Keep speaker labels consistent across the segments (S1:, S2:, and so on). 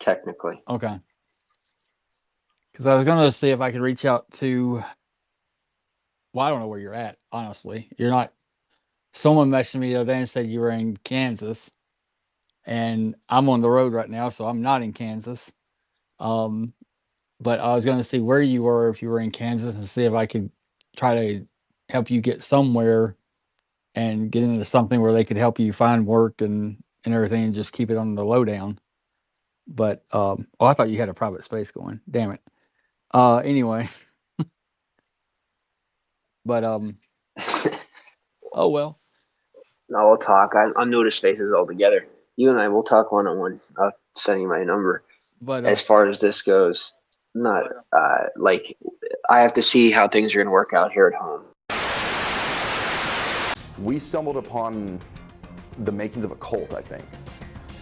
S1: technically.
S2: Okay. Because I was going to see if I could reach out to, well, I don't know where you're at, honestly. You're not, someone messaged me the other day and said you were in Kansas, and I'm on the road right now, so I'm not in Kansas. Um, but I was going to see where you were if you were in Kansas and see if I could try to help you get somewhere and get into something where they could help you find work and everything and just keep it on the lowdown. But oh, I thought you had a private space going. Damn it. Anyway, but oh well.
S1: No, we'll talk. I'm new to spaces altogether. You and I will talk one-on-one. I'll send you my number.
S2: But
S1: As far as this goes, not like I have to see how things are going to work out here at home.
S3: We stumbled upon the makings of a cult, I think.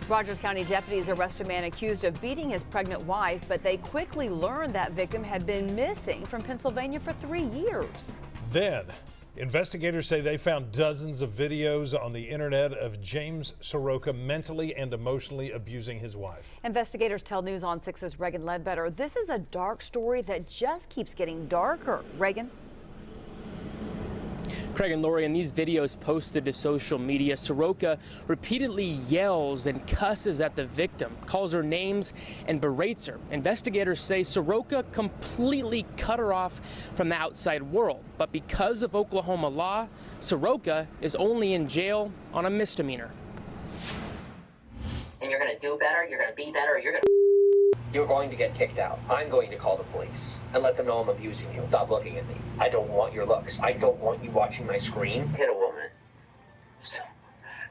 S4: Rogers County deputies arrest a man accused of beating his pregnant wife, but they quickly learned that victim had been missing from Pennsylvania for 3 years.
S5: Then, investigators say they found dozens of videos on the internet of James Saroka mentally and emotionally abusing his wife.
S4: Investigators tell News on 6's Reagan Ledbetter this is a dark story that just keeps getting darker. Reagan?
S6: Craig and Lori, in these videos posted to social media, Saroka repeatedly yells and cusses at the victim, calls her names, and berates her. Investigators say Saroka completely cut her off from the outside world. But because of Oklahoma law, Saroka is only in jail on a misdemeanor.
S7: And you're going to do better, you're going to be better, you're going to get kicked out. I'm going to call the police and let them know I'm abusing you. Stop looking at me. I don't want your looks. I don't want you watching my screen. Hit a woman.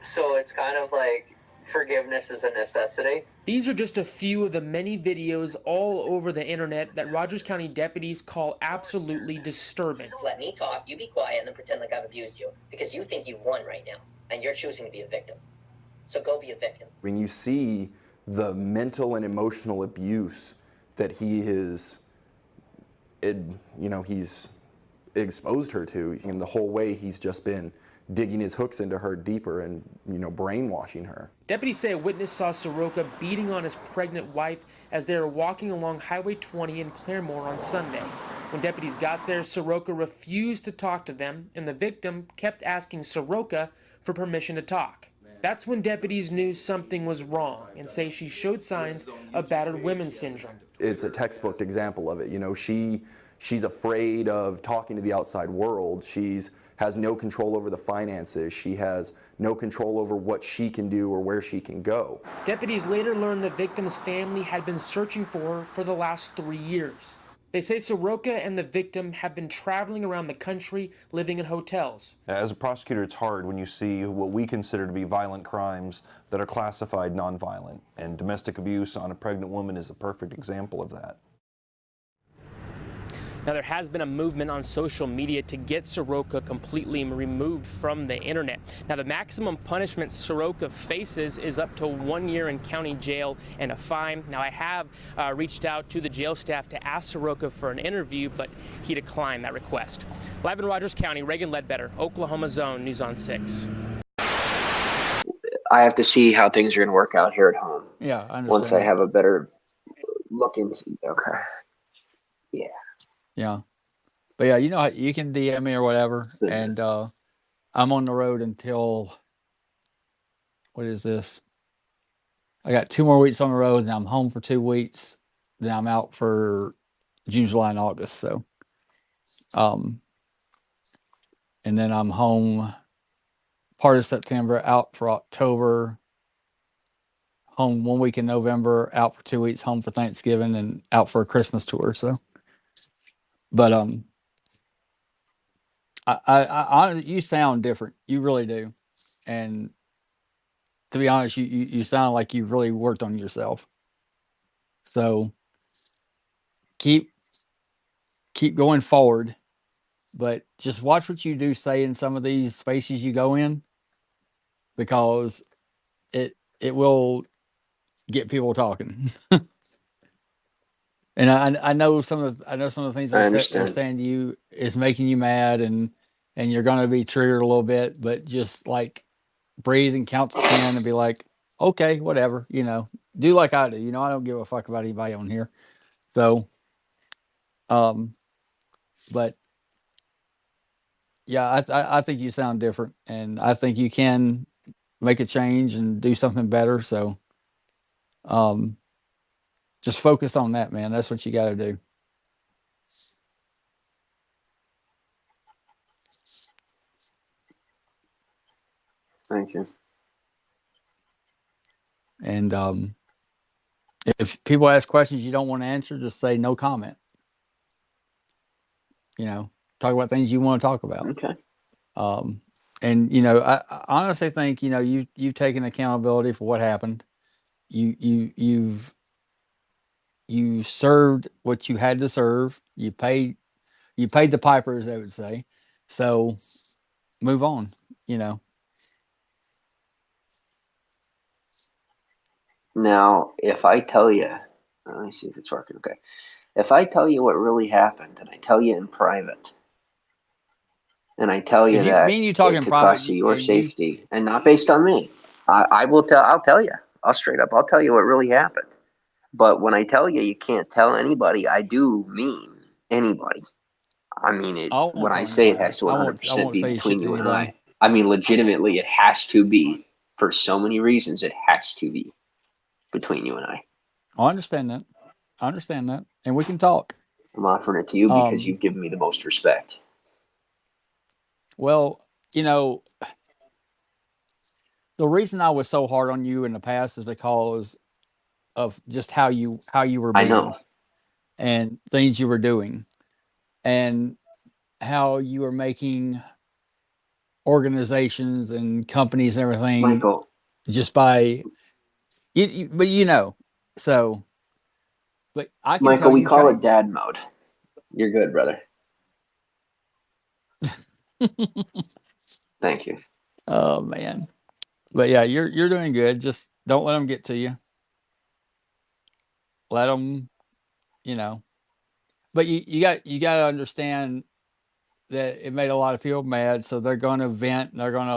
S7: So it's kind of like forgiveness is a necessity.
S6: These are just a few of the many videos all over the internet that Rogers County deputies call absolutely disturbing.
S7: Let me talk, you be quiet, and then pretend like I've abused you. Because you think you won right now, and you're choosing to be a victim. So go be a victim.
S3: When you see the mental and emotional abuse that he is, he's exposed her to, and the whole way he's just been digging his hooks into her deeper and, brainwashing her.
S6: Deputies say a witness saw Saroka beating on his pregnant wife as they were walking along Highway 20 in Claremore on Sunday. When deputies got there, Saroka refused to talk to them, and the victim kept asking Saroka for permission to talk. That's when deputies knew something was wrong and say she showed signs of battered women syndrome.
S3: It's a textbook example of it. She's afraid of talking to the outside world. She's has no control over the finances. She has no control over what she can do or where she can go.
S6: Deputies later learned the victim's family had been searching for her for the last 3 years. They say Saroka and the victim have been traveling around the country, living in hotels.
S8: As a prosecutor, it's hard when you see what we consider to be violent crimes that are classified nonviolent, and domestic abuse on a pregnant woman is a perfect example of that.
S6: Now, there has been a movement on social media to get Saroka completely removed from the internet. Now, the maximum punishment Saroka faces is up to 1 year in county jail and a fine. Now, I have reached out to the jail staff to ask Saroka for an interview, but he declined that request. Live in Rogers County, Reagan Ledbetter, Oklahoma Zone, News on 6.
S1: I have to see how things are going to work out here at home.
S2: Yeah, I understand.
S1: Once I have a better look into. Okay. Yeah.
S2: Yeah. But yeah, you can DM me or whatever. And I'm on the road until, what is this? I got 2 more weeks on the road, and I'm home for 2 weeks. Then I'm out for June, July, and August. So, and then I'm home part of September, out for October, home 1 week in November, out for 2 weeks, home for Thanksgiving, and out for a Christmas tour. So. But you sound different. You really do, and to be honest, you sound like you've really worked on yourself. So keep going forward, but just watch what you do say in some of these spaces you go in, because it will get people talking. And I know some of the things they're saying to you is making you mad, and you're gonna be triggered a little bit, but just like breathe and count to 10 and be like, okay, whatever, do like I do. You know, I don't give a fuck about anybody on here. So, but yeah, I think you sound different, and I think you can make a change and do something better. So, um, just focus on that, man. That's what you got to do.
S1: Thank you.
S2: And if people ask questions you don't want to answer, just say no comment. You know, talk about things you want to talk about.
S1: Okay.
S2: And you know, I honestly think, you know, you've taken accountability for what happened. You've served what you had to serve. You paid the piper, as they would say. So move on. You know.
S1: Now, if I tell you, let me see if it's working. Okay. If I tell you what really happened, and I tell you in private, and I tell
S2: If
S1: you
S2: you me
S1: that
S2: and you talk
S1: it
S2: in
S1: could
S2: private,
S1: cost you your
S2: and you
S1: safety, and not based on me, I will tell. I'll tell you. I'll straight up. I'll tell you what really happened. But when I tell you, you can't tell anybody. I do mean anybody. I mean it.
S2: I
S1: When
S2: won't
S1: I
S2: tell
S1: say it
S2: anybody.
S1: has to
S2: I
S1: 100%
S2: won't
S1: be
S2: say shit
S1: between
S2: to
S1: you and
S2: anybody.
S1: I mean, legitimately, it has to be for so many reasons. It has to be between you and I.
S2: I understand that. I understand that, and we can talk.
S1: I'm offering it to you because
S2: Um,
S1: you've given me the most respect.
S2: well, you know, the reason I was so hard on you in the past is because of just how you were
S1: I know.
S2: being and things you were doing and how you were making organizations and companies and everything
S1: Michael,
S2: just by but you know, so but I can
S1: Michael,
S2: tell
S1: we
S2: you
S1: call it
S2: changed.
S1: dad mode. You're good, brother. Thank you.
S2: Oh man. But yeah, you're doing good. Just don't let them get to you. Let them, you know. But you got to understand that it made a lot of people mad, so they're going to vent, and they're going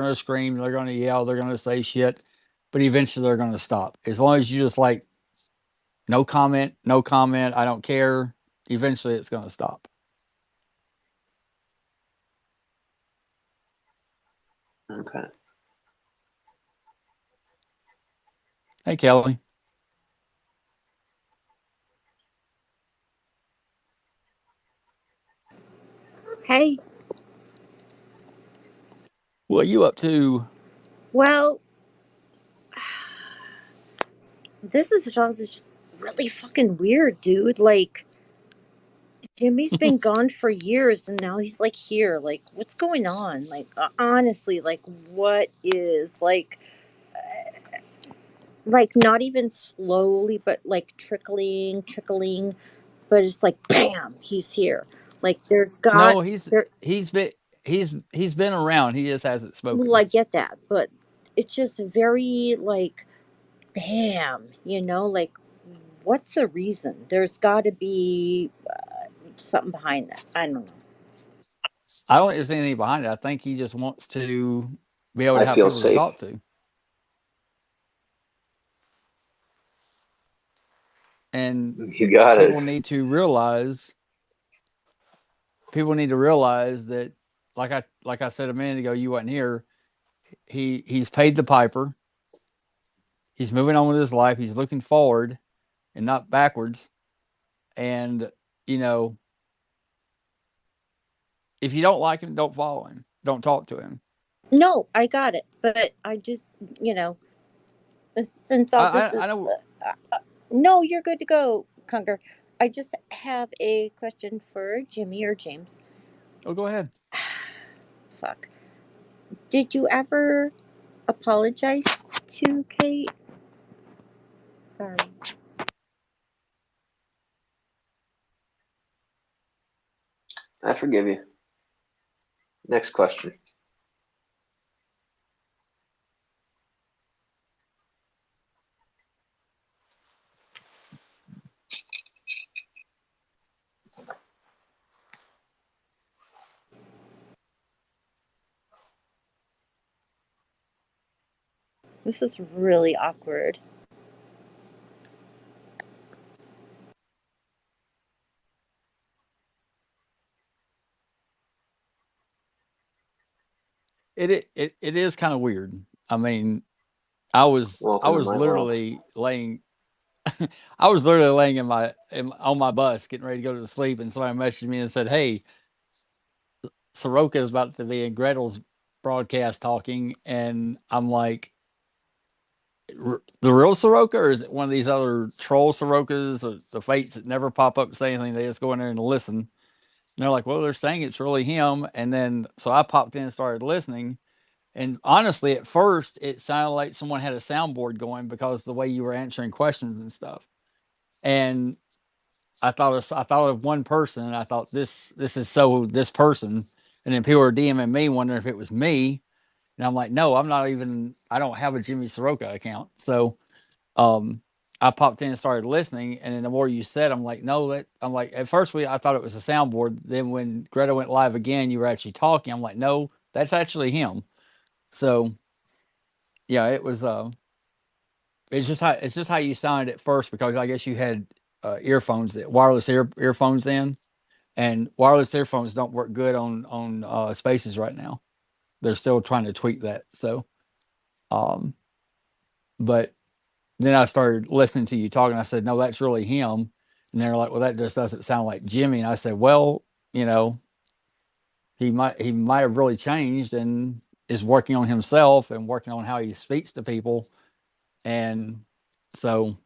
S2: to scream, they're going to yell, they're going to say shit, but eventually they're going to stop. As long as you just like no comment, no comment, I don't care. Eventually it's going to stop.
S1: Okay.
S2: Hey Kelly.
S9: Hey,
S2: What are you up to?
S9: well, this is just really fucking weird, dude. Like, Jimmy's been gone for years and now he's like here. Like, what's going on? Like, honestly, like, what is like, not even slowly, but like trickling, but it's like, bam, he's here. Like, there's got,
S2: No,
S9: there,
S2: he's been he's been around. He just hasn't
S9: well,
S2: spoken.
S9: I get that, but it's just very like, bam, like, what's the reason? There's got to be something behind that. I don't know.
S2: I don't think there's anything behind it. I think he just wants to be able
S1: I
S2: to have
S1: feel
S2: people to
S1: safe.
S2: talk to. And
S1: You got it.
S2: people need to realize that like I said a minute ago, you wasn't here. He's paid the piper. He's moving on with his life. He's looking forward and not backwards. And you know, if you don't like him, don't follow him. Don't talk to him.
S9: No, I got it. But I just, you know, since all this
S2: I
S9: is.
S2: know.
S9: No, you're good to go, Conger. I just have a question for Jimmy or James.
S2: Oh, go ahead.
S9: Fuck. Did you ever apologize to Kate? Sorry.
S1: I forgive you. Next question.
S9: This is really awkward.
S2: it is kind of weird. I mean, I was
S1: Welcome to my world.
S2: literally laying I was literally laying on my bus getting ready to go to sleep, and somebody messaged me and said, "Hey, Saroka is about to be in Gretel's broadcast talking," and I'm like, the real Saroka, or is it one of these other troll Sarokas, or the fates that never pop up and say anything? They just go in there and listen. And they're like, well, they're saying it's really him. And then, so I popped in and started listening. And honestly, at first, it sounded like someone had a soundboard going because the way you were answering questions and stuff. And I thought of one person, and I thought this is so this person. And then people were DMing me wondering if it was me. And I'm like, no, I don't have a Jimmy Soroka account. So I popped in and started listening, and then the more you said, I'm like, no, I'm like, at first I thought it was a soundboard. Then when Greta went live again, you were actually talking. I'm like, no, that's actually him. So yeah, it was it's just how you sounded at first, because I guess you had wireless earphones in, and wireless earphones don't work good on Spaces right now. They're still trying to tweak that. So but then I started listening to you talking. I said, no, that's really him. And they're like, well, that just doesn't sound like Jimmy. And I said, well, he might have really changed and is working on himself and working on how he speaks to people. And so,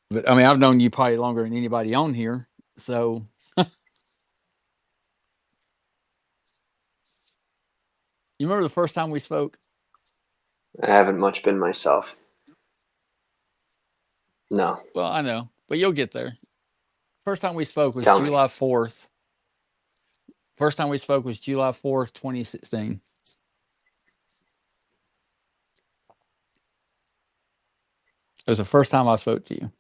S2: but I mean, I've known you probably longer than anybody on here. So you remember the first time we spoke?
S1: I haven't much been myself. No.
S2: Well, I know, but you'll get there. First time we spoke was
S1: Tell me.
S2: July 4th. First time we spoke was July 4th, 2016. It was the first time I spoke to you.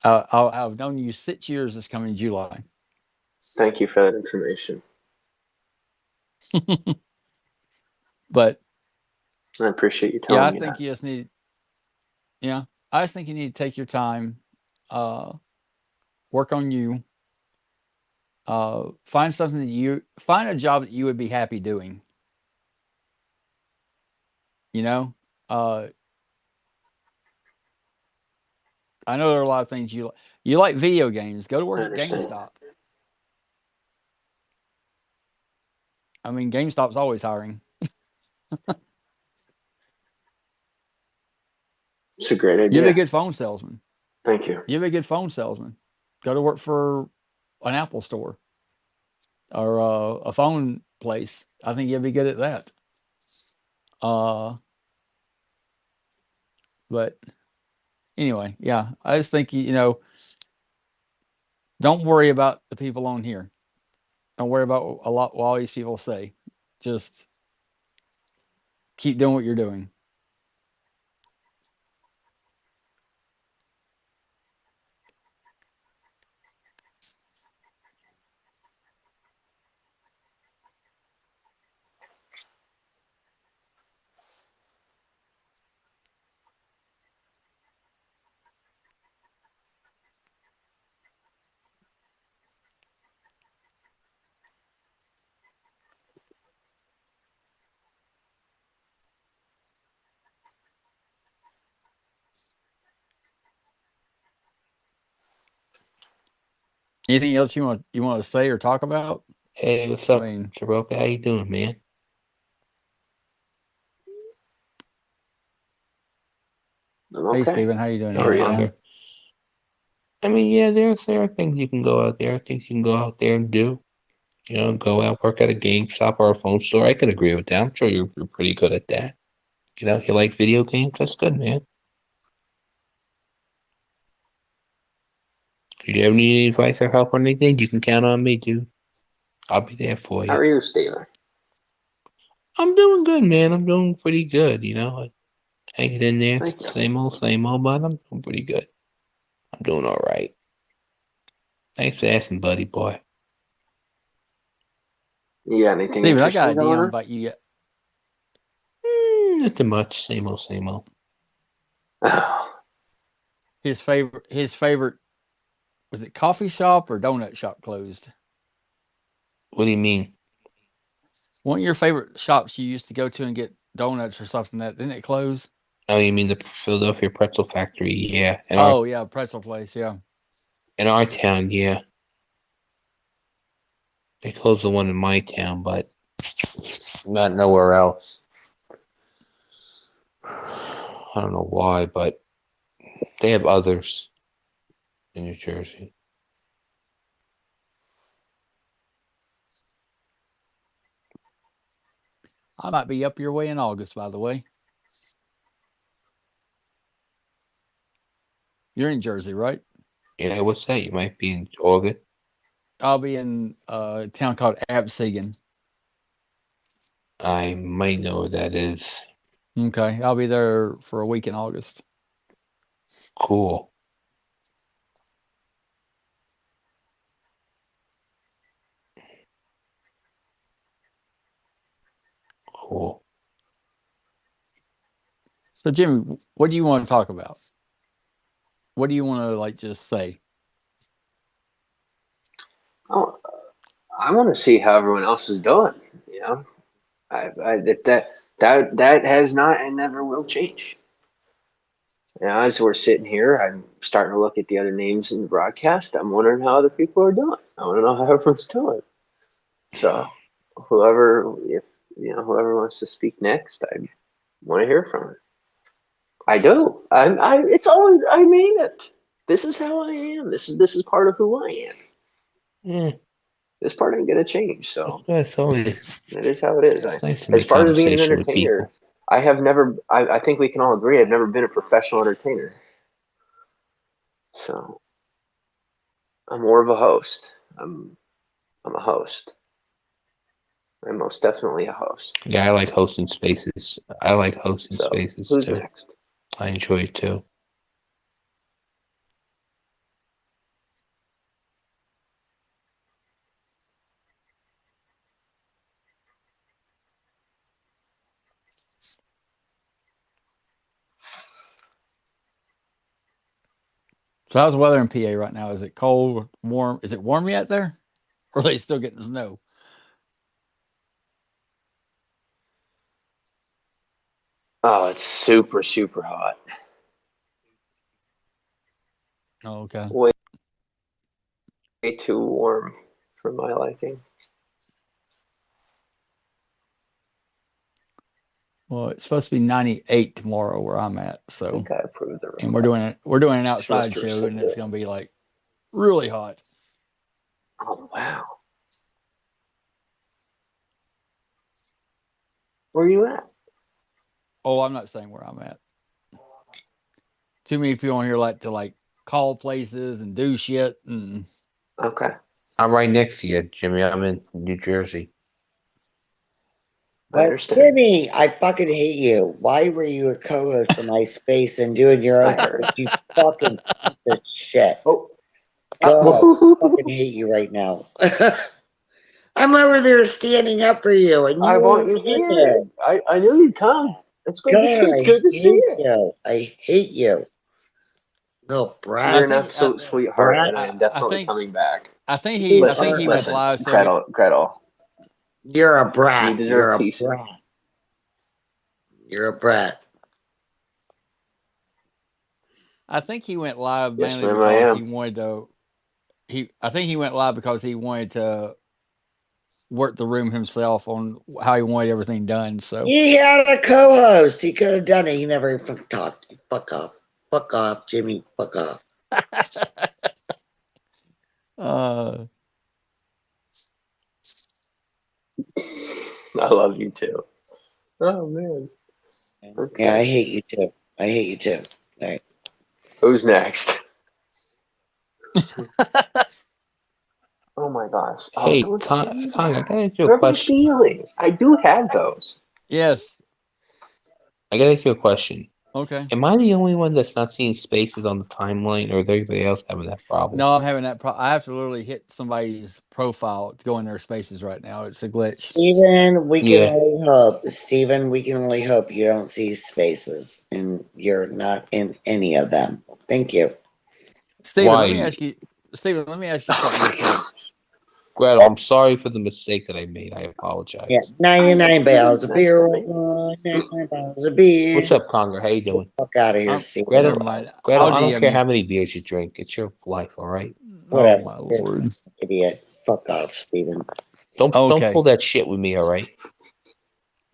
S2: I've known you 6 years this coming July.
S1: Thank you for that information.
S2: But
S1: I appreciate you telling me that.
S2: You just need. Yeah, I just think you need to take your time, work on you, find a job that you would be happy doing. I know there are a lot of things you like video games. Go to work at GameStop. I mean, GameStop's always hiring.
S1: It's a great idea.
S2: You'd be a good phone salesman.
S1: Thank you.
S2: You'd be a good phone salesman. Go to work for an Apple store or a phone place. I think you'd be good at that. But anyway, yeah, I just think, don't worry about the people on here. Don't worry about what all these people say. Just keep doing what you're doing. Anything else you want to say or talk about?
S10: Hey, what's up, Saroka? How you doing, man?
S1: Okay.
S2: Hey, Steven, how you doing?
S10: I mean, yeah, there are things you can go out there, and do. Go out, work at a GameStop or a phone store. I can agree with that. I'm sure you're pretty good at that. You like video games? That's good, man. If you ever need any advice or help or anything, you can count on me, dude. I'll be there for you.
S1: How are you, Steven?
S10: I'm doing good, man. I'm doing pretty good, Hanging in there. It's the same old, but I'm doing pretty good. I'm doing all right. Thanks for asking, buddy boy.
S1: You got anything
S2: Steven, I
S1: interesting
S2: got a
S1: going
S2: deal
S1: on?
S2: about you yet.
S10: Nothing much. Same old.
S1: Oh.
S2: his favorite was it coffee shop or donut shop closed?
S10: What do you mean?
S2: One of your favorite shops you used to go to and get donuts or something that didn't it close?
S10: Oh, you mean the Philadelphia Pretzel Factory? Yeah.
S2: Yeah, pretzel place. Yeah.
S10: In our town, yeah. They closed the one in my town, but not nowhere else. I don't know why, but they have others in New Jersey.
S2: I might be up your way in August, by the way. You're in Jersey, right?
S10: Yeah, what's that? You might be in August.
S2: I'll be in a town called Abseggen.
S10: I might know where that is.
S2: Okay, I'll be there for a week in August.
S10: Cool. Cool.
S2: So, Jimmy, what do you want to talk about? What do you want to just say?
S1: Oh, I want to see how everyone else is doing. You know, that has not and never will change. Now, as we're sitting here, I'm starting to look at the other names in the broadcast. I'm wondering how other people are doing. I want to know how everyone's doing. So, whoever wants to speak next, I want to hear from it. I do. It's always. I mean it. This is how I am. This is part of who I am.
S10: Yeah.
S1: This part ain't gonna change. So
S10: That's always.
S1: it is how it is.
S10: It's nice to
S1: As
S10: make
S1: far as being an
S10: conversation with
S1: entertainer,
S10: people.
S1: I have never. I think we can all agree. I've never been a professional entertainer. So I'm more of a host. I'm a host. I'm most definitely a host.
S10: Yeah, I like hosting spaces. I like hosting
S1: So
S10: spaces
S1: who's
S10: too.
S1: next?
S10: I enjoy it too.
S2: So, how's the weather in PA right now? Is it cold, warm? Is it warm yet there? Or are they still getting snow?
S1: Oh, it's super, super hot.
S2: Oh, okay.
S1: Way too warm for my liking.
S2: Well, it's supposed to be 98 tomorrow where I'm at.
S1: I
S2: So,
S1: think I approved the
S2: and we're doing an outside
S1: She must
S2: show,
S1: have
S2: and it's
S1: rescinded
S2: going to be really hot.
S1: Oh wow. Where are you at?
S2: Oh, I'm not saying where I'm at. Too many people on here to call places and do shit. And
S1: Okay.
S10: I'm right next to you, Jimmy. I'm in New Jersey.
S1: I
S11: But
S1: understand.
S11: Jimmy, I fucking hate you. Why were you a co-host for my space and doing your
S1: I
S11: own
S1: heard.
S11: shit? You fucking piece of shit.
S1: Oh.
S11: God, I fucking hate you right now. I'm over there standing up for you, and you
S1: I want
S11: won't
S1: you here.
S11: listen.
S1: I knew you'd come. It's good to see.
S11: God,
S1: It's
S11: I
S1: good to see
S11: hate
S1: you.
S11: you. I hate you. Little brat.
S1: You're an absolute sweetheart,
S11: brat.
S1: and I am definitely coming back.
S2: I think
S11: You
S2: he went live. So
S1: Gretel.
S11: You're a brat.
S1: You deserve
S11: You're a
S1: peace.
S11: brat. You're a brat.
S2: I think he went live
S1: Yes,
S2: mainly
S1: ma'am, I
S2: because
S1: am.
S2: he wanted to. I think he went live because he wanted to work the room himself on how he wanted everything done. So
S11: He had a co-host. He could have done it. He never even talked. Fuck off. Fuck off, Jimmy. Fuck off.
S1: I love you too. Oh man. Okay.
S11: Yeah, I hate you too. I hate you too. All right.
S1: Who's next? Oh my gosh. Oh,
S10: Hey,
S1: don't say
S10: Conger, I
S1: that.
S10: gotta ask you a
S1: Hurt my
S10: question.
S1: feelings. I do have those.
S2: yes.
S10: I gotta ask you a question.
S2: Okay.
S10: Am I the only one that's not seeing spaces on the timeline, or is everybody else having that problem?
S2: No, I'm having that problem. I have to literally hit somebody's profile to go in their spaces right now. It's a glitch.
S11: Steven, we can only hope. Steven, we can only hope you don't see spaces and you're not in any of them. Thank you.
S2: Steven,
S10: Why?
S2: let me ask you. Steven, let me ask you something real quick.
S10: Gretel, I'm sorry for the mistake that I made. I apologize.
S11: Yeah, 99 barrels of beer. 99 barrels of beer.
S10: What's up, Conger? How you doing?
S11: Fuck out of here, Steve.
S10: Gretel,
S2: Never mind.
S10: Gretel,
S2: I'll
S10: I don't
S2: DM
S10: care
S2: you.
S10: how many beers you drink. It's your life, all right?
S11: Whatever.
S2: Oh my lord.
S11: Idiot. Fuck off, Steven.
S10: Don't
S2: Okay.
S10: pull that shit with me, all right?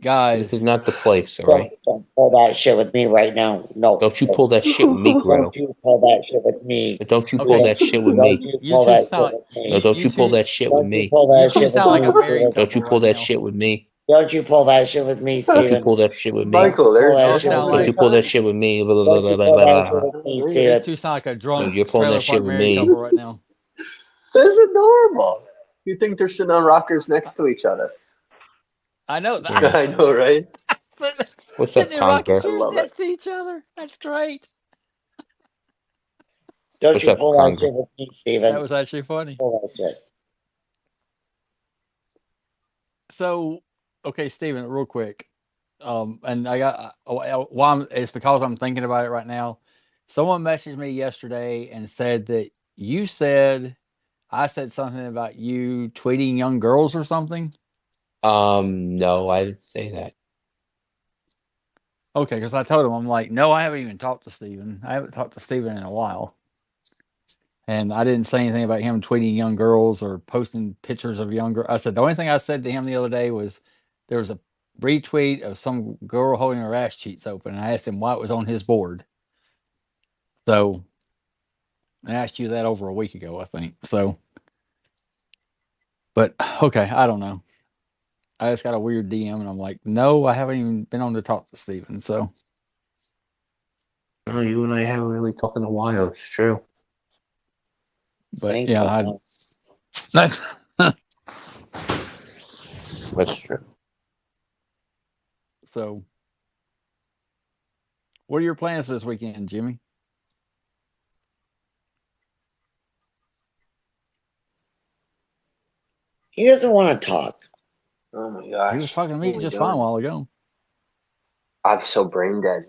S2: Guys.
S10: This is not the place, all right?
S11: Don't pull that shit with me right now. No.
S10: Don't you pull that shit with me, Gretel.
S11: Don't you pull that shit with me.
S10: Don't you pull that shit with me.
S11: Don't you pull that shit with me.
S10: No, don't you pull that shit with me.
S2: You two sound like a married couple.
S10: Don't you pull that shit with me.
S11: Don't you pull that shit with me, Steven.
S10: Don't you pull that shit with me.
S1: Michael,
S11: Pull that
S1: they're
S11: shit
S1: having
S11: with
S1: a
S10: Don't you
S1: good
S10: pull that
S1: time.
S10: shit with me.
S11: Don't you pull that shit with me,
S2: These
S11: Steven.
S2: two sound like a drunk
S10: You're pulling
S2: trailer
S10: that shit
S2: park
S10: with
S2: married
S10: me.
S2: couple right now.
S1: This is normal. You think they're sitting on rockers next to each other?
S2: I know that.
S10: Yeah.
S1: I know, right?
S10: What's up,
S2: Sitting in rocking
S10: Conger?
S2: chairs next to each other. That's great.
S11: Don't
S10: What's
S11: you
S10: up,
S11: pull that
S10: Conger?
S11: shit with me, Steven.
S2: That was actually funny.
S11: Pull that shit.
S2: So, okay, Steven, real quick. And I got it's because I'm thinking about it right now. Someone messaged me yesterday and said that I said something about you tweeting young girls or something.
S10: No, I didn't say that.
S2: Okay, because I told him, I'm like, no, I haven't even talked to Steven. I haven't talked to Steven in a while. And I didn't say anything about him tweeting young girls or posting pictures of young girls. I said, the only thing I said to him the other day was there was a retweet of some girl holding her ass cheeks open. And I asked him why it was on his board. So I asked you that over a week ago, I think. So, but okay, I don't know. I just got a weird DM and I'm like, no, I haven't even been on to talk to Steven. So,
S10: Oh, you and I haven't really talked in a while. It's true.
S2: but
S11: Thank
S2: yeah,
S11: God.
S10: That's true.
S2: So, what are your plans this weekend, Jimmy?
S11: He doesn't want to talk.
S1: Oh my gosh.
S2: He was talking to me
S1: What are we
S2: just
S1: doing?
S2: fine a while ago.
S1: I'm so brain dead.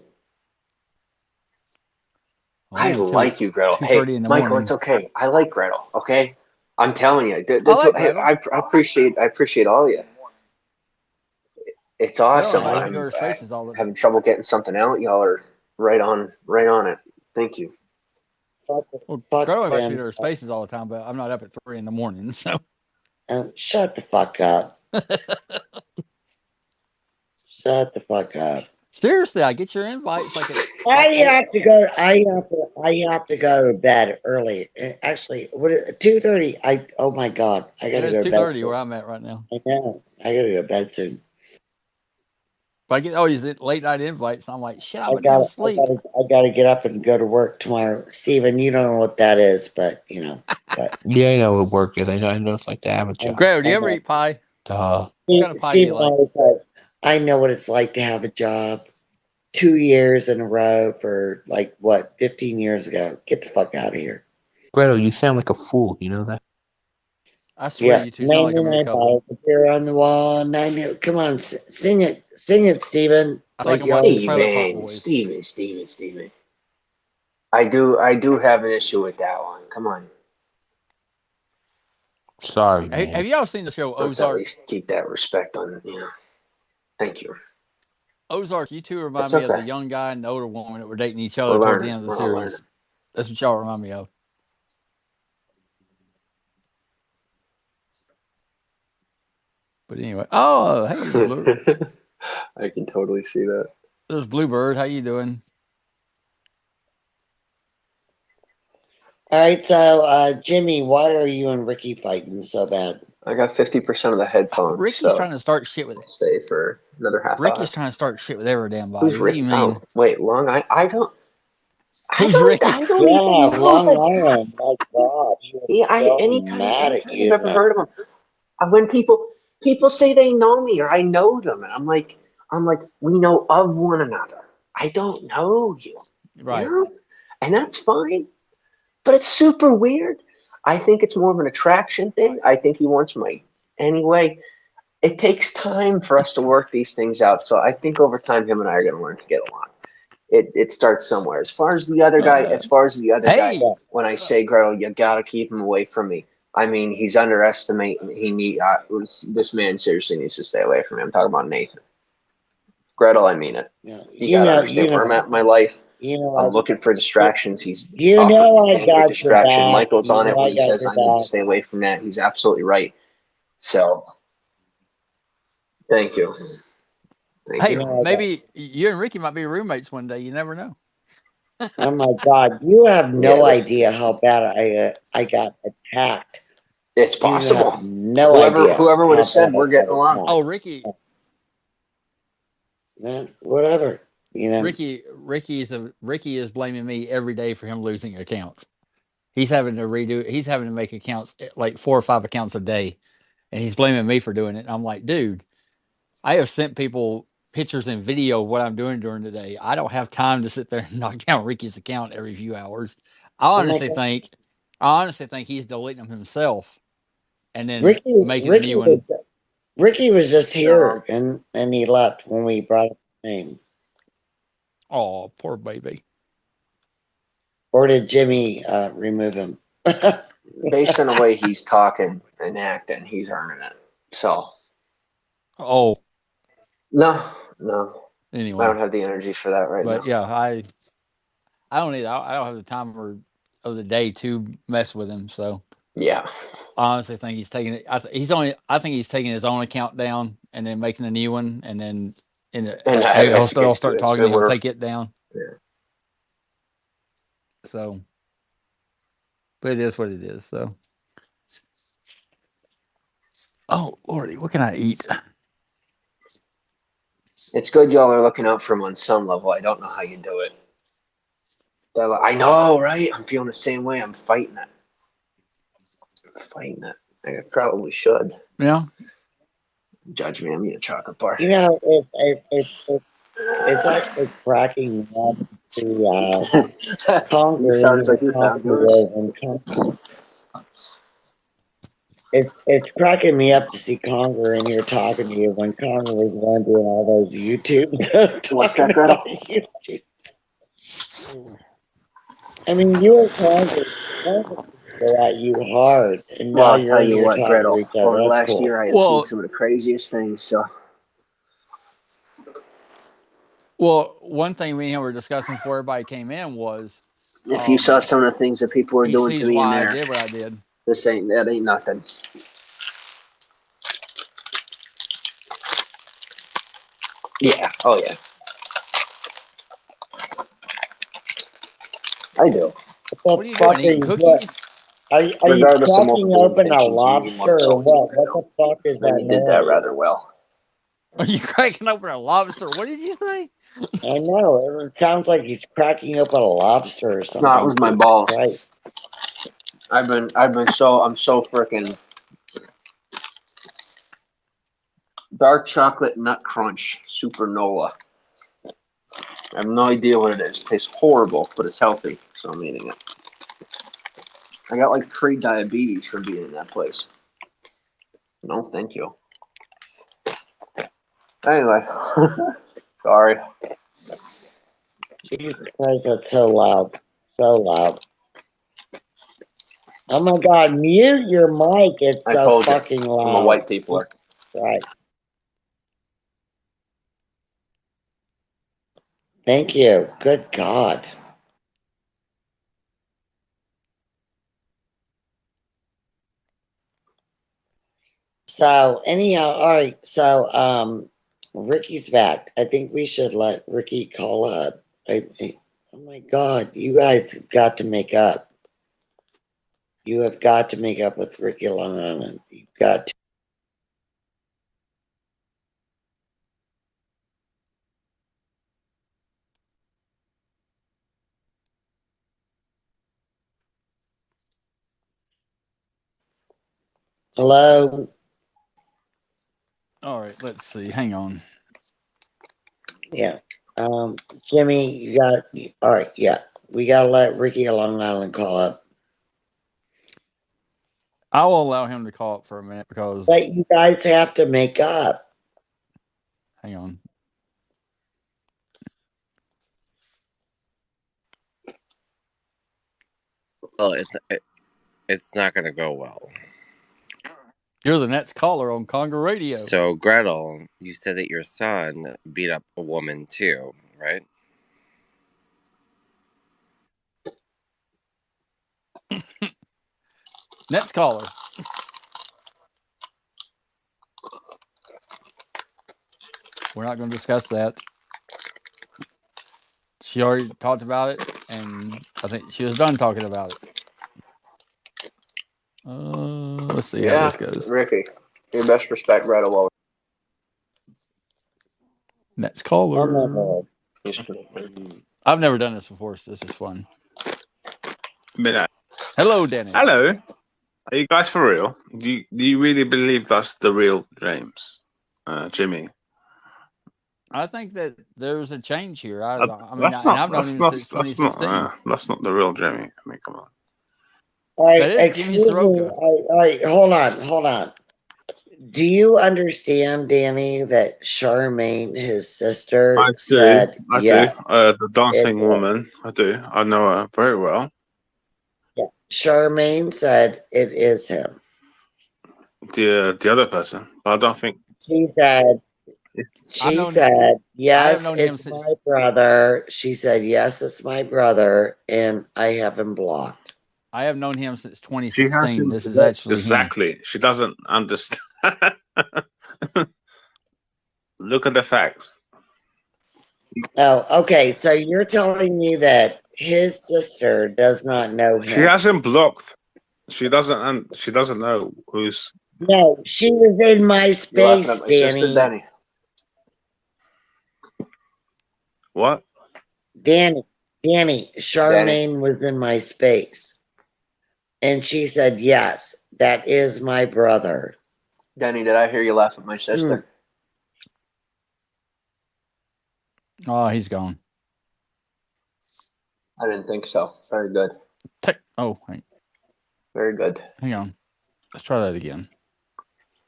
S2: Well,
S1: I
S2: until
S1: like you, Gretel. Hey,
S2: 2:30 in the
S1: Michael,
S2: morning.
S1: it's okay. I like Gretel. Okay, I'm telling you.
S2: I like
S1: Hey,
S2: Gretel.
S1: I appreciate all of you. It's
S2: Gretel
S1: awesome.
S2: invites me to
S1: I'm
S2: her spaces all the
S1: having trouble getting something out. Y'all are right on it. Thank you.
S2: well,
S11: Fuck
S2: Gretel invites me
S11: them.
S2: to her spaces all the time, but I'm not up at 3 in the morning. So
S11: Shut the fuck up. Shut the fuck up.
S2: seriously, I get your invites like
S11: I have to go. I have to go to bed early. Actually, what 2:30? Oh my god, I gotta
S2: it's
S11: go to bed.
S2: 2:30 where I'm at right now.
S11: I know. I gotta go to bed soon.
S2: But I get all these late night invites. And I'm like, shit, I'm
S11: I
S2: gonna sleep.
S11: gotta get up and go to work tomorrow. Steven, you don't know what that is, but you know. But
S10: Yeah, I know what work is. I know it's like to have a job.
S2: Gretel, do you ever eat pie?
S10: Duh.
S2: What kind of pie do you
S11: Steven
S2: like?
S11: always says, I know what it's like to have a job 2 years in a row for like what 15 years ago. Get the fuck out of here.
S10: Gretel, you sound like a fool. You know that?
S2: I swear you two sound like a married
S11: 99
S2: couple.
S11: balls of beer on the wall. 90. Come on, sing it, Steven.
S2: I feel like I'm
S11: y'all-
S2: watching Trailer Park
S1: Steven,
S2: Boys.
S1: Steven. I do have an issue with that one. Come on.
S10: Sorry,
S2: Hey,
S10: man.
S2: have y'all seen the show
S1: Let's at
S2: Ozark?
S1: least keep that respect on. Yeah. Thank you.
S2: Ozark, you two remind
S1: It's
S2: me of
S1: okay.
S2: the young guy and the older woman that were dating each other
S1: We're
S2: toward the
S1: learning.
S2: end of the
S1: We're all learning.
S2: series. That's what y'all remind me of. But anyway, oh, hey, Blue.
S1: I can totally see that.
S2: There's Bluebird. How you doing?
S11: All right, so Jimmy, why are you and Ricky fighting so bad?
S1: I got 50% of the headphones.
S2: Ricky's
S1: so
S2: trying to start shit with
S1: I'll stay for another half
S2: Ricky's
S1: hour.
S2: trying to start shit with every damn body.
S1: Who's
S2: What do
S1: Rick?
S2: you mean?
S1: Oh, wait, Long. I don't.
S2: Who's Ricky?
S1: I don't
S11: Yeah,
S1: even know.
S11: Long
S1: That's,
S11: Island. My God, he was
S1: yeah,
S11: so
S1: anytime
S11: mad at
S1: I've
S11: you.
S1: ever heard of him. When people say they know me or I know them, and I'm like, we know of one another. I don't know you,
S2: Right.
S1: you know? And that's fine. But it's super weird. I think it's more of an attraction thing. I think he wants anyway. It takes time for us to work these things out. So I think over time, him and I are going to learn to get along. it starts somewhere. As far as the other guy,
S2: Hey,
S1: when I say Gretel, you gotta keep him away from me. I mean, he's underestimating. This man seriously needs to stay away from me. I'm talking about Nathan. Gretel, I mean it.
S11: Yeah.
S1: You gotta understand where I'm at in my life. I'm looking for distractions. He's offering me daily distraction. Michael's on it when he says I need to stay away from that. He's absolutely right. So, thank you.
S2: Hey, maybe you and Ricky might be roommates one day. You never know.
S11: Oh my God, you have no idea how bad I got attacked.
S1: It's possible.
S11: You have no idea.
S1: Whoever would have said we're getting along.
S2: Oh, Ricky.
S11: Whatever. You know.
S2: Ricky is blaming me every day for him losing accounts. He's having to make accounts, like 4 or 5 accounts a day, and he's blaming me for doing it. I'm like, dude, I have sent people pictures and video of what I'm doing during the day. I don't have time to sit there and knock down Ricky's account every few hours. I honestly think he's deleting them himself and then making a new one.
S11: Ricky was just here and he left when we brought up the name.
S2: Oh, poor baby.
S11: Or did Jimmy remove him?
S1: Based on the way he's talking and acting, he's earning it. So.
S2: Oh.
S1: No.
S2: Anyway,
S1: I don't have the energy for that right now.
S2: But yeah, I don't either. I don't have the time of the day to mess with him. So
S1: yeah,
S2: I honestly think he's taking it. I think he's taking his own account down and then making a new one, and then I'll start talking to him, take it down.
S1: Yeah.
S2: So, but it is what it is. So, oh Lordy, what can I eat?
S1: It's good y'all are looking out for him on some level. I don't know how you do it. I know, right? I'm feeling the same way. I'm fighting it. I probably should.
S2: Yeah.
S1: Judge me. I'm eating a chocolate bar.
S11: You know, it's actually cracking me up to Conger.
S1: Sounds like you found yours.
S11: It's cracking me up to see Conger in here talking to you when Conger was the one doing all those YouTube.
S1: What's that, Gretel?
S11: I mean, you were Conger go at you hard, and now
S1: I'll tell you what, Gretel. Over the last year, I have seen some of the craziest things. So.
S2: Well, one thing we were discussing before everybody came in was
S1: if you saw some of the things that people were doing to me in there,
S2: I did what I did.
S1: That ain't nothing. Yeah. Oh yeah. I do.
S11: What are you doing? Eating cookies? Are you cracking open a lobster or what? What the fuck is that?
S1: You did that rather well.
S2: Are you cracking open a lobster? What did you say?
S11: I know. It sounds like he's cracking open a lobster or something.
S1: No, it was my balls. Right. I'm so freaking dark chocolate nut crunch Supernova. I have no idea what it is. It tastes horrible, but it's healthy, so I'm eating it. I got like pre-diabetes from being in that place. No, thank you. Anyway, sorry.
S11: Jesus Christ, that's so loud. So loud. Oh my God, mute your mic. It's so fucking loud.
S1: I'm a white people.
S11: Right. Thank you. Good God. So anyhow, all right. So Ricky's back. I think we should let Ricky call up. Oh my God, you guys have got to make up. You have got to make up with Ricky Long Island. You've got to. Hello.
S2: All right, let's see. Hang on.
S11: Yeah. Jimmy, you got. All right. Yeah, we gotta let Ricky Long Island call up.
S2: I will allow him to call up for a minute because.
S11: But you guys have to make up.
S2: Hang on.
S12: Michael, it's not going to go well.
S2: You're the next caller on Conger Radio.
S12: So, Gretel, you said that your son beat up a woman too, right?
S2: Next caller. We're not going to discuss that. She already talked about it, and I think she was done talking about it. Let's see how this goes.
S1: Ricky, your best respect, Gretel.
S2: Next caller. I've never done this before, so this is fun. Hello, Danny.
S13: Hello. Are you guys for real? Do you really believe that's the real James, Jimmy?
S2: I think that there's a change here. I've known him since 2016.
S13: That's not the real Jimmy. I mean, come on.
S11: All right,
S2: That is Jimmy
S11: excuse me.
S2: Saroka.
S11: All right, hold on. Do you understand, Danny, that Charmaine, his sister, said
S13: I do. The dancing woman. I do. I know her very well.
S11: Yeah. Charmaine said it is him.
S13: The other person, but I don't think
S11: She said, yes, it's my brother. She said, yes, it's my brother, and I have him blocked.
S2: I have known him since 2016. This is actually
S13: exactly. She doesn't understand. Look at the facts.
S11: Oh, okay. So you're telling me that his sister does not know him?
S13: She hasn't blocked. She doesn't know who's.
S11: No, she was in my space, Danny.
S1: Sister, Danny.
S13: What?
S11: Danny, Charmaine was in my space. And she said, yes, that is my brother.
S1: Danny, did I hear you laugh at my sister?
S2: Oh, he's gone.
S1: I didn't think so. Very good.
S2: Wait.
S1: Very good.
S2: Hang on. Let's try that again.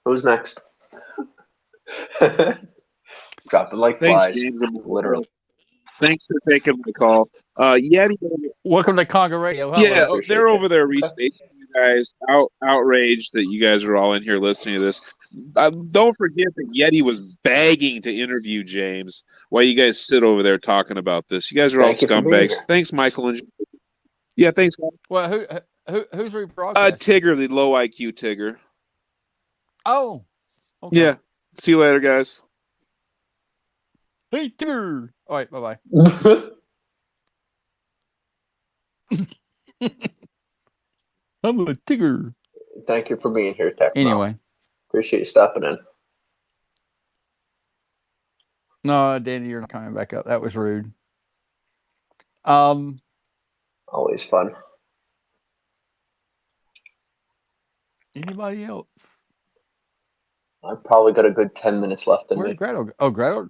S1: Who's next? Drop it like
S14: Thanks,
S1: flies.
S14: James.
S1: Literally.
S14: Thanks for taking my call. Yeti.
S2: Welcome to Conger Radio. Hello.
S14: Yeah, they're over there restating you guys, outraged that you guys are all in here listening to this. Don't forget that Yeti was begging to interview James while you guys sit over there talking about this. You guys are all scumbags. Thanks, Michael. Yeah, thanks.
S2: Well, who's rebroadcasting?
S14: Tigger, the low IQ Tigger.
S2: Oh. Okay.
S14: Yeah. See you later, guys.
S2: Hey, Tigger. All right, bye-bye. I'm a Tigger.
S1: Thank you for being here, Tech.
S2: Anyway.
S1: Appreciate you stopping in.
S2: No, Danny, you're not coming back up. That was rude.
S1: Always fun.
S2: Anybody else?
S1: I've probably got a good 10 minutes left in me.
S2: Where's Gretel? Oh, Gretel?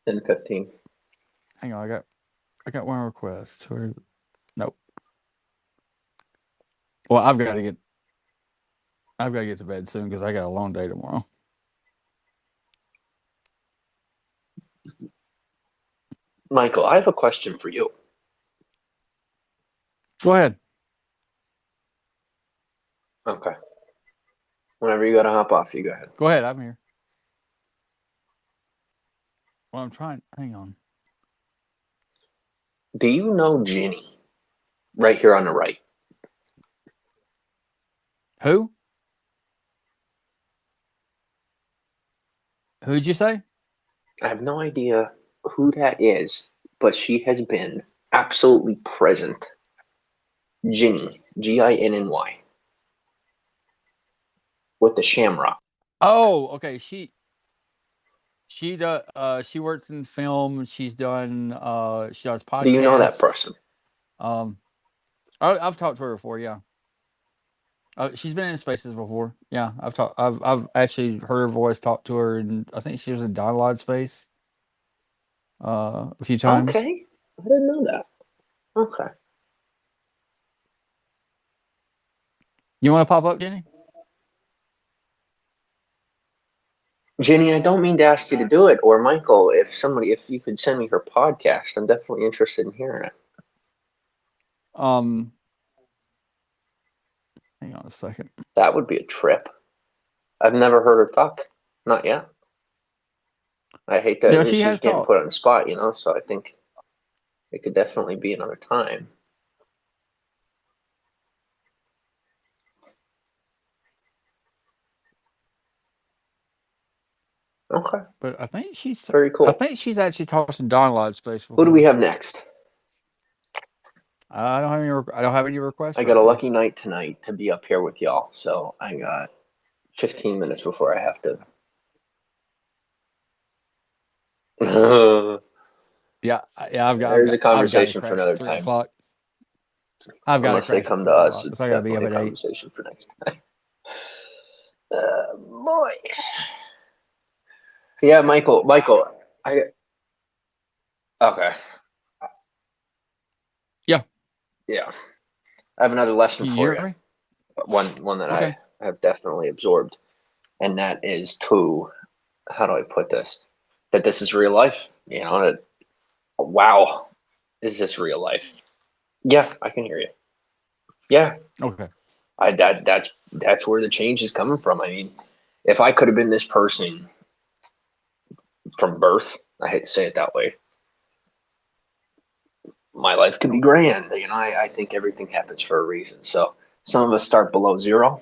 S1: 10-15.
S2: Hang on, I got one request. Nope. Well, I've got to get to bed soon because I got a long day tomorrow.
S1: Michael, I have a question for you.
S2: Go ahead.
S1: Okay. Whenever you got to hop off, you go ahead.
S2: Go ahead. I'm here. Well, I'm trying. Hang on.
S1: Do you know Ginny? Right here on the right.
S2: Who? Who'd you say?
S1: I have no idea who that is, but she has been absolutely present. Ginny, Ginny, with the Shamrock.
S2: Oh, okay. She works in film. She does podcasts.
S1: Do you know that person?
S2: I've talked to her before. Yeah. She's been in spaces before. Yeah, I've actually heard her voice, talked to her, and I think she was in Download Space a few times.
S1: Okay, I didn't know that. Okay.
S2: You want to pop up, Jenny?
S1: Jenny, I don't mean to ask you to do it, or Michael, if you could send me her podcast, I'm definitely interested in hearing it.
S2: Hang on a second.
S1: That would be a trip. I've never heard her talk. Not yet. I hate that
S2: Yeah, she
S1: she's
S2: has
S1: getting
S2: talked.
S1: put on the spot, you know, so I think it could definitely be another time. Okay.
S2: But I think she's
S1: very cool.
S2: I think she's actually talked to Don Lodge Space before.
S1: Who do we have next?
S2: I don't have any requests.
S1: I got a lucky night tonight to be up here with y'all, so I got 15 minutes before I have to.
S2: Yeah, I've got.
S1: There's a conversation
S2: I've got
S1: for another
S2: 3
S1: time.
S2: o'clock. I've got
S1: Unless they come to us, it's
S2: so I got to be up
S1: definitely a
S2: at 8.
S1: conversation for next time. Boy. Yeah, Michael, okay.
S2: Yeah.
S1: Yeah. I have another lesson
S2: Can you
S1: for
S2: hear
S1: you.
S2: me?
S1: One that
S2: Okay.
S1: I have definitely absorbed, and that is to, how do I put this? That this is real life. You know, that, wow, is this real life? Yeah, I can hear you. Yeah.
S2: Okay.
S1: That's where the change is coming from. I mean, if I could have been this person from birth, I hate to say it that way, my life could be grand. You know, I think everything happens for a reason. So some of us start below zero.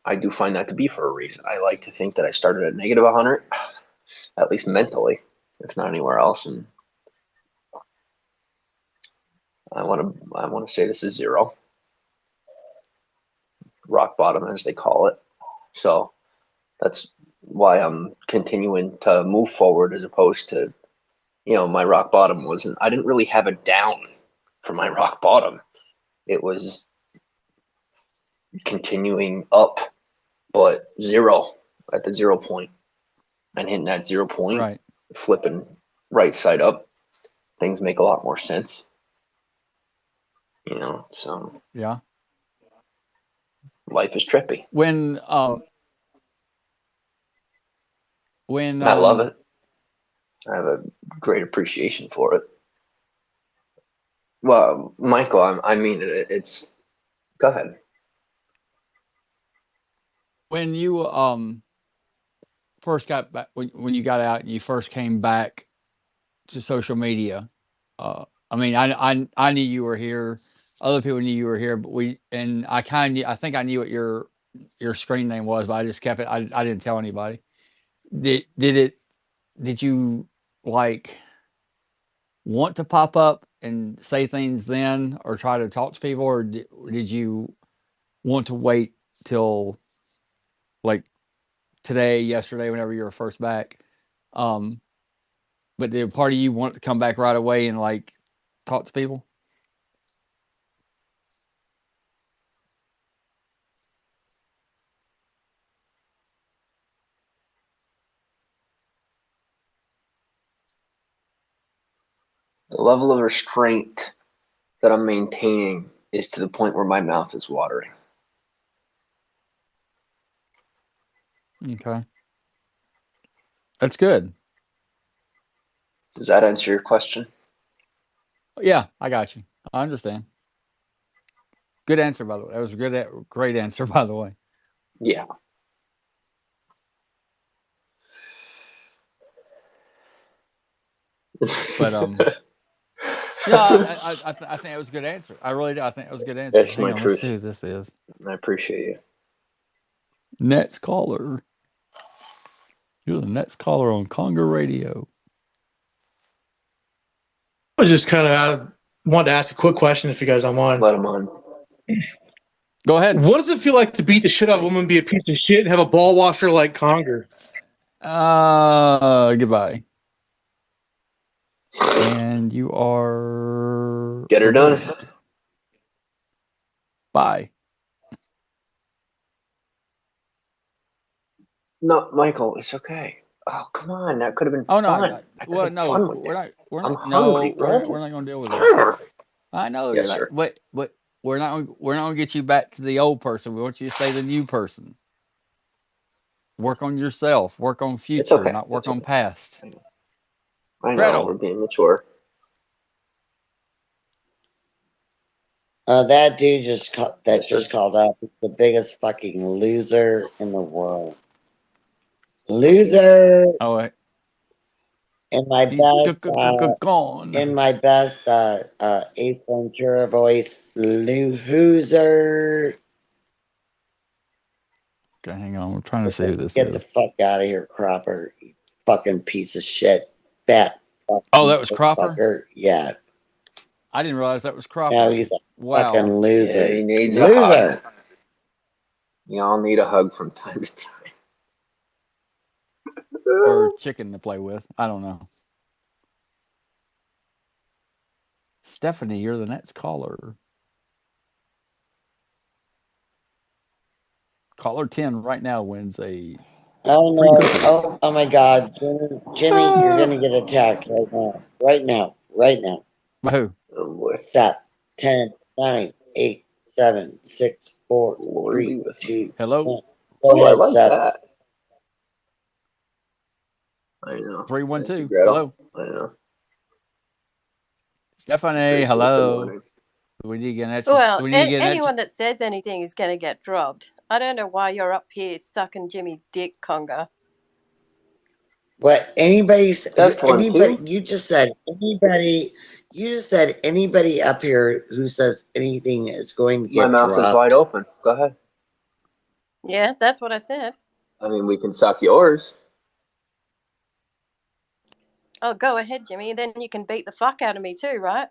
S1: I do find that to be for a reason. I like to think that I started at negative 100, at least mentally, if not anywhere else. And I want to say this is zero, rock bottom as they call it. So that's why I'm continuing to move forward as opposed to, you know, my rock bottom wasn't. I didn't really have a down for my rock bottom. It was continuing up, but zero at the 0 point, and hitting that 0 point,
S2: right,
S1: flipping right side up. Things make a lot more sense, you know. So
S2: yeah,
S1: life is trippy.
S2: When
S1: I love it. I have a great appreciation for it. Well, Michael, I mean, it's. Go ahead.
S2: When you first got back, when you got out and you first came back to social media, I mean, I knew you were here. Other people knew you were here, but I think I knew what your screen name was, but I just kept it. I didn't tell anybody. Did you like want to pop up and say things then, or try to talk to people, or did you want to wait till like today, yesterday, whenever you were first back? But the part of you want to come back right away and like talk to people?
S1: The level of restraint that I'm maintaining is to the point where my mouth is watering.
S2: Okay. That's good.
S1: Does that answer your question?
S2: Yeah, I got you. I understand. Good answer, by the way. That was a great answer, by the way.
S1: Yeah.
S2: But yeah, I think it was a good answer. I really do. I think it was a good answer.
S1: It's my truth.
S2: Let's see who this is.
S1: I appreciate you.
S2: Next caller. You're the next caller on Conger Radio.
S15: I was just kind of wanted to ask a quick question if you guys don't mind.
S1: Let him on.
S2: Go ahead.
S15: What does it feel like to beat the shit out of a woman, be a piece of shit, and have a ball washer like Conger?
S2: Goodbye. And you are...
S1: Get her done.
S2: Bye.
S1: No, Michael, it's okay. Oh, come on. That could have been
S2: fun.
S1: We're not
S2: going to deal with that. I know
S1: yes,
S2: you're
S1: sir.
S2: not, but we're not going to get you back to the old person. We want you to stay the new person. Work on yourself. Work on future,
S1: okay.
S2: not work on past.
S1: I know.
S2: Gretel.
S1: We're being mature.
S11: That dude just called up is the biggest fucking loser in the world. Loser.
S2: Oh, wait.
S11: In my
S2: He's
S11: best, in my best Ace Ventura voice, loser.
S2: Okay, hang on. I'm trying to see who this
S11: Get the
S2: is.
S11: fuck out of here, Cropper. You fucking piece of shit. Fat fucking
S2: Oh, that was Cropper?
S11: fucker. Yeah.
S2: I didn't realize that was Cropper.
S11: Now he's a fucking loser.
S1: Yeah, he needs a
S11: loser.
S1: hug. You all need a hug from time to time.
S2: Or chicken to play with. I don't know. Stephanie, you're the next caller. Caller 10 right now wins a
S11: Oh
S2: free
S11: no!
S2: cookie.
S11: Oh my God, Jimmy, you're gonna get attacked right now.
S2: By who?
S1: Oh boy.
S11: Stop. 10, 9, 8, 7, 6, 4, 3, 2.
S2: Hello.
S11: 1.
S1: Oh,
S11: Go
S1: I
S11: ahead,
S1: like
S11: Seth.
S1: that. I know.
S2: 312.
S1: Gretel.
S2: Hello.
S1: I know.
S2: Stephanie, hello. We need to get an extra.
S16: Well,
S2: We need to get an
S16: anyone that says anything is going to get dropped. I don't know why you're up here sucking Jimmy's dick, Conger.
S11: What anybody's
S1: That's one
S11: anybody
S1: too.
S11: you just said anybody up here who says anything is going to get
S1: My mouth
S11: dropped.
S1: is wide open. Go ahead.
S16: Yeah, that's what I said.
S1: I mean, we can suck yours.
S16: Oh, go ahead, Jimmy. Then you can beat the fuck out of me too, right?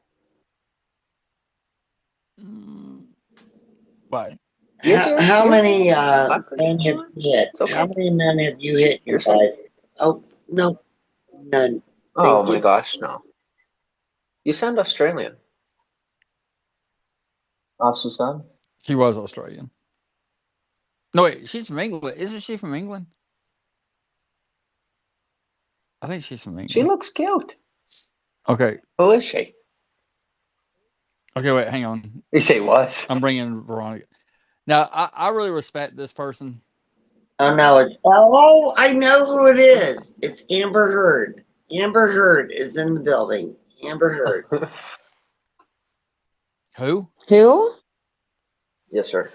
S2: Why?
S11: How many men have you hit?
S1: Okay.
S11: How many men have you hit in your life? Oh no, none.
S1: Oh my gosh, no. You sound Australian. Austin?
S2: She was Australian. No, wait, she's from England. Isn't she from England? I think she's from England.
S1: She looks cute.
S2: Okay.
S1: Who is she?
S2: Okay, wait, hang on.
S1: You say what?
S2: I'm bringing Veronica. Now, I really respect this person.
S11: Oh no, I know who it is. It's Amber Heard. Amber Heard is in the building. Amber Heard.
S2: Who?
S9: Who?
S1: Yes, sir.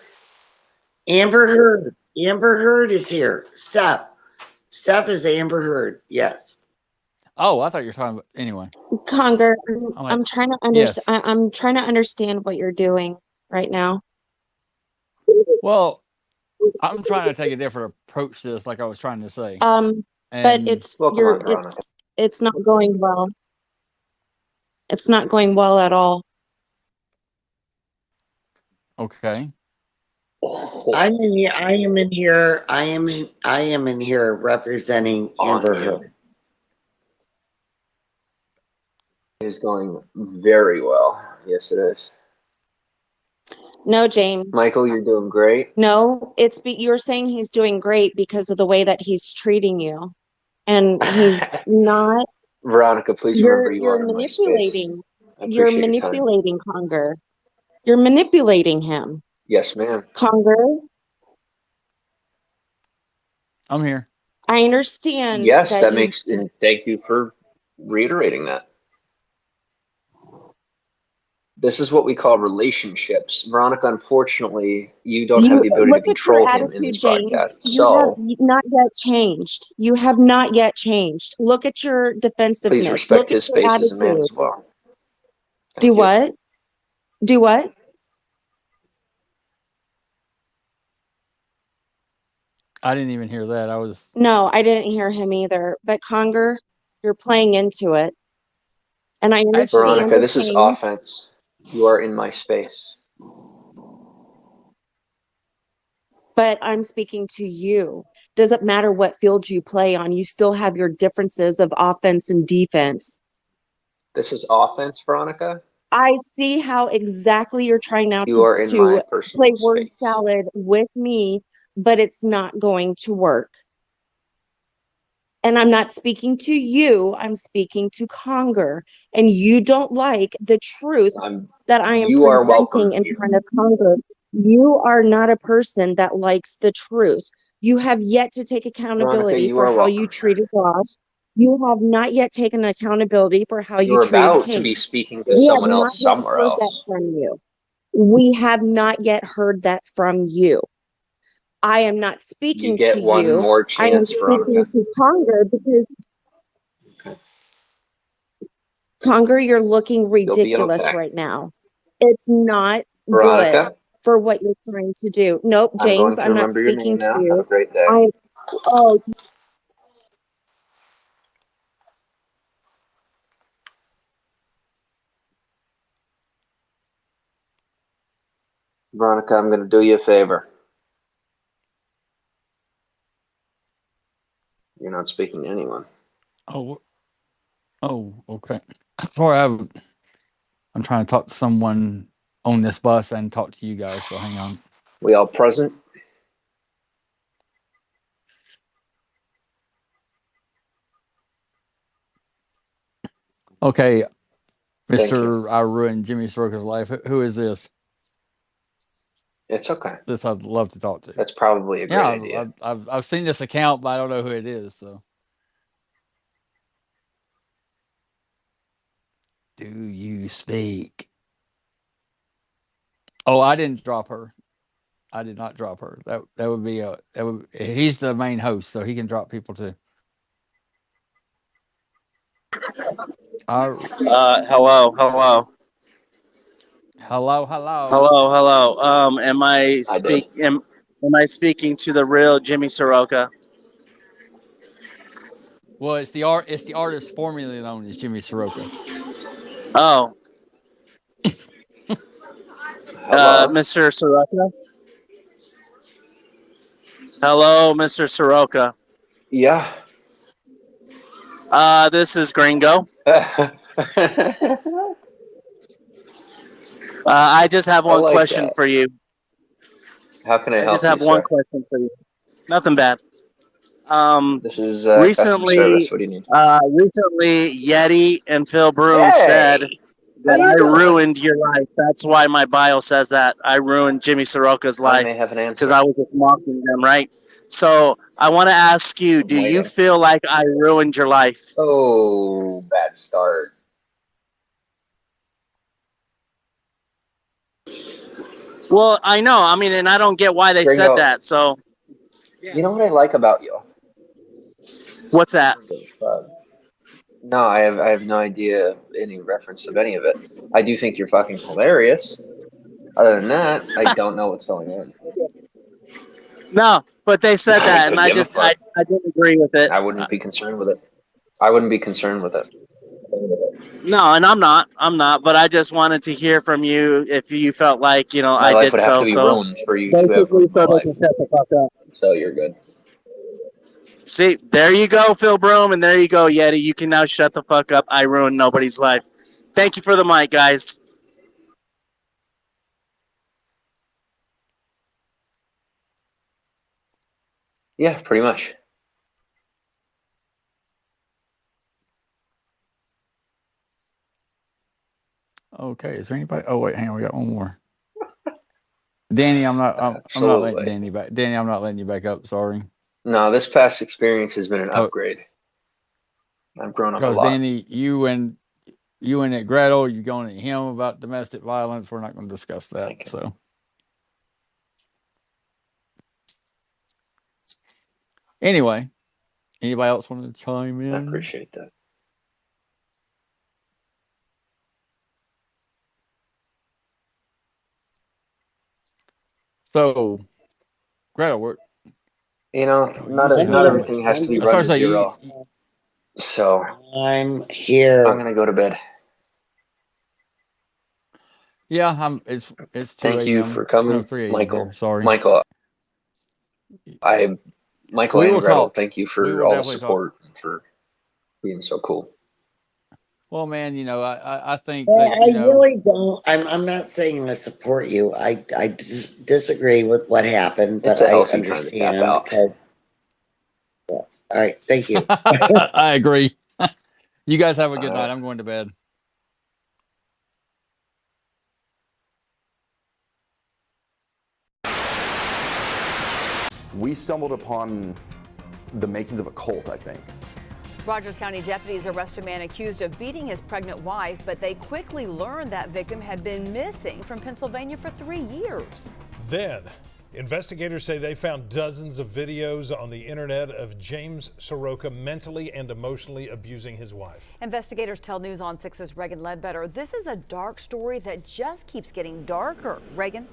S11: Amber Heard. Amber Heard is here. Steph is Amber Heard. Yes.
S2: Oh, I thought you were talking about anyway.
S17: Conger, I'm
S2: like,
S17: trying to
S2: yes.
S17: I'm trying to understand what you're doing right now.
S2: Well, I'm trying to take a different approach to this, like I was trying to say.
S17: But it's not going well. It's not going well at all.
S2: Okay.
S11: I am in here representing Amber Heard.
S1: It is going very well. Yes, it is.
S17: No, James.
S1: Michael, you're doing great.
S17: No, you're saying he's doing great because of the way that he's treating you. And he's not.
S1: Veronica, please remember you are in my space.
S17: Manipulating.
S1: You're
S17: manipulating Conger. You're manipulating him.
S1: Yes, ma'am.
S17: Conger.
S2: I'm here.
S17: I understand.
S1: Yes, that makes, and thank you for reiterating that. This is what we call relationships. Veronica, unfortunately, you don't have the ability to control him in this podcast.
S17: You have not yet changed. You have not yet changed. Look at your defensiveness.
S1: Please respect his
S17: Look at
S1: space
S17: your
S1: as a man
S17: attitude.
S1: as well.
S17: Do what? Do what?
S2: I didn't even hear that.
S17: No, I didn't hear him either. But Conger, you're playing into it. And I understand.
S1: Veronica, this is offense. You are in my space.
S17: But I'm speaking to you. Doesn't matter what field you play on. You still have your differences of offense and defense.
S1: This is offense, Veronica.
S17: I see how exactly you're trying now
S1: to
S17: play word salad with me, but it's not going to work. And I'm not speaking to you. I'm speaking to Conger. And you don't like the truth that I am presenting in front of Conger. You are not a person that likes the truth. You have yet to take accountability for how you treated Ross. You have not yet taken accountability for how you treated
S1: You're about
S17: King.
S1: to be speaking to someone else somewhere else.
S17: From you. We have not yet heard that from you. I am not
S1: You
S17: speaking
S1: get
S17: to
S1: one
S17: you.
S1: more
S17: I am
S1: chance,
S17: speaking
S1: Veronica.
S17: to Conger because Conger, you're looking
S1: You'll be
S17: ridiculous
S1: okay.
S17: right now. It's not good
S1: Veronica,
S17: for what you're trying to do. Nope,
S1: I'm going
S17: James,
S1: to
S17: I'm not
S1: remember your
S17: speaking
S1: name
S17: to
S1: now. Have a
S17: you.
S1: great day.
S17: Oh,
S1: Veronica, I'm going to do you a favor. You're not speaking to anyone.
S2: Oh, okay. Sorry, I'm trying to talk to someone on this bus and talk to you guys. So hang on.
S1: We all present?
S2: Okay,
S1: Thank you.
S2: Mr. I ruined Jimmy Soroka's life. Who is this?
S1: It's okay.
S2: This I'd love to talk to.
S1: That's probably a great
S2: Yeah,
S1: idea.
S2: I've seen this account, but I don't know who it is. So, do you speak? Oh, I didn't drop her. I did not drop her. That would be he's the main host, so he can drop people too.
S18: Hello, hello.
S2: Hello.
S18: Hello. Am I speaking to the real Jimmy Saroka?
S2: Well, it's the artist formerly known as Jimmy Soroka.
S18: Oh.
S1: Hello.
S18: Mr. Saroka? Hello, Mr. Saroka.
S1: Yeah.
S18: This is Gringo. I just have one
S1: like
S18: question
S1: that.
S18: for you.
S1: How can I
S18: I
S1: help
S18: just have
S1: you,
S18: one
S1: sir?
S18: question for you. Nothing bad.
S1: This is customer service. What do you need?
S18: Recently, Yeti and Phil Broom said
S1: Hey! How
S18: that
S1: you
S18: I
S1: doing?
S18: ruined your life. That's why my bio says that. I ruined Jimmy Soroka's
S1: I
S18: life
S1: may have an
S18: because
S1: answer.
S18: I was just mocking them, right? So I want to ask you,
S1: I'm
S18: do you
S1: waiting.
S18: feel like I ruined your life?
S1: Oh, bad start.
S18: Well, I know. I mean, and I don't get why they said
S1: Gringo,
S18: that. So
S1: you know what I like about you?
S18: what's that?
S1: No, I have no idea any reference of any of it. I do think you're fucking hilarious. Other than that, I don't know what's going on.
S18: No, but they said
S1: I
S18: that, and
S1: could give a
S18: I
S1: fuck.
S18: didn't agree with it.
S1: I wouldn't be concerned with it. I wouldn't be concerned with it.
S18: No, and I'm not. But I just wanted to hear from you if you felt like
S1: My
S18: I
S1: life
S18: did
S1: would have
S18: so.
S1: to be
S18: So
S1: ruined for you to have
S18: basically,
S1: ruined my
S18: so they
S1: life.
S18: can shut the fuck up.
S1: So you're good.
S18: See, there you go, Phil Broom, and there you go, Yeti. You can now shut the fuck up. I ruined nobody's life. Thank you for the mic, guys.
S1: Yeah, pretty much.
S2: Okay, is there anybody? Oh wait, hang on, we got one more. Danny, I'm not letting Danny back. Danny, I'm not letting you back up. Sorry.
S1: No, this past experience has been an upgrade. I've grown up a
S2: Because
S1: lot.
S2: Danny, you and at Gretel, you're going at him about domestic violence. We're not going to discuss that. So. Anyway, anybody else want to chime in?
S1: I appreciate that.
S2: So, Gretel,
S1: not everything has to be run to zero. So
S11: I'm here.
S1: I'm gonna go to bed.
S2: Yeah, it's 2 a.m.
S1: Thank you for coming,
S2: no, 3 a.m.
S1: Michael.
S2: Here. Sorry,
S1: Michael
S2: we will
S1: and Gretel.
S2: talk.
S1: Thank you for all the support and for being so cool.
S2: Well, man, I think
S11: Well,
S2: that
S11: I really don't. I'm not saying I support you. I disagree with what happened, but
S1: It's a
S11: I
S1: healthy time to tap
S11: understand.
S1: out.
S11: Because, all right, thank you.
S2: I agree. You guys have a good night. I'm going to bed.
S3: We stumbled upon the makings of a cult, I think.
S4: Rogers County deputies arrest a man accused of beating his pregnant wife, but they quickly learned that victim had been missing from Pennsylvania for 3 years.
S5: Then, investigators say they found dozens of videos on the internet of James Saroka mentally and emotionally abusing his wife.
S4: Investigators tell News on 6's Reagan Ledbetter this is a dark story that just keeps getting darker. Reagan?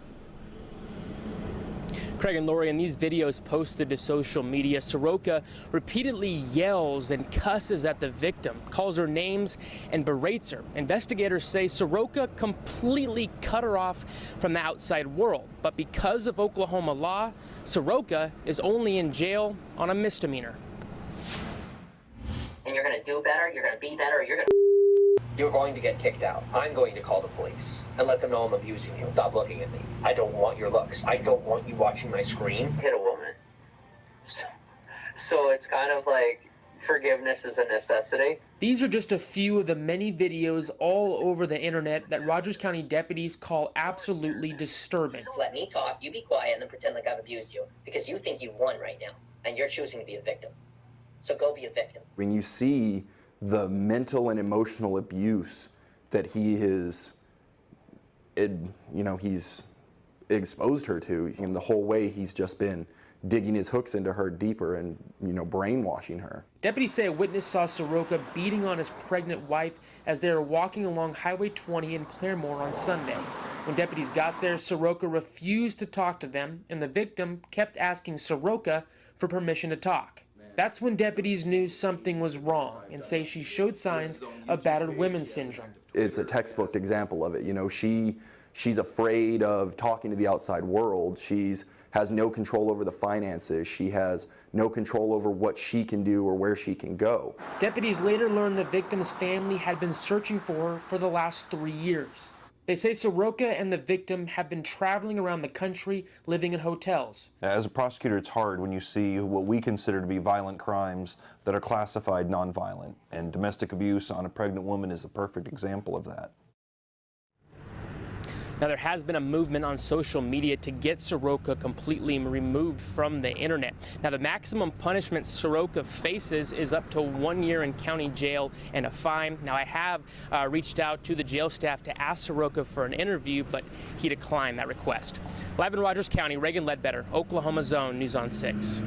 S6: Craig and Lori, in these videos posted to social media, Saroka repeatedly yells and cusses at the victim, calls her names, and berates her. Investigators say Saroka completely cut her off from the outside world. But because of Oklahoma law, Saroka is only in jail on a misdemeanor.
S7: And you're going to do better, you're going to be better, you're going to get kicked out. I'm going to call the police and let them know I'm abusing you. Stop looking at me. I don't want your looks. I don't want you watching my screen. Hit a woman. So it's kind of like forgiveness is a necessity.
S6: These are just a few of the many videos all over the internet that Rogers County deputies call absolutely disturbing.
S7: Let me talk, you be quiet, and then pretend like I've abused you. Because you think you've won right now, and you're choosing to be a victim. So go be a victim.
S3: When you see the mental and emotional abuse that he is, he's exposed her to, and the whole way he's just been digging his hooks into her deeper and, brainwashing her.
S6: Deputies say a witness saw Saroka beating on his pregnant wife as they were walking along Highway 20 in Claremore on Sunday. When deputies got there, Saroka refused to talk to them, and the victim kept asking Saroka for permission to talk. That's when deputies knew something was wrong and say she showed signs of battered women syndrome.
S3: It's a textbook example of it. She's afraid of talking to the outside world. She's has no control over the finances. She has no control over what she can do or where she can go.
S6: Deputies later learned the victim's family had been searching for her for the last 3 years. They say Saroka and the victim have been traveling around the country, living in hotels.
S8: As a prosecutor, it's hard when you see what we consider to be violent crimes that are classified nonviolent, and domestic abuse on a pregnant woman is a perfect example of that.
S6: Now, there has been a movement on social media to get Saroka completely removed from the internet. Now, the maximum punishment Saroka faces is up to 1 year in county jail and a fine. Now, I have reached out to the jail staff to ask Saroka for an interview, but he declined that request. Live in Rogers County, Reagan Ledbetter, Oklahoma Zone, News on 6.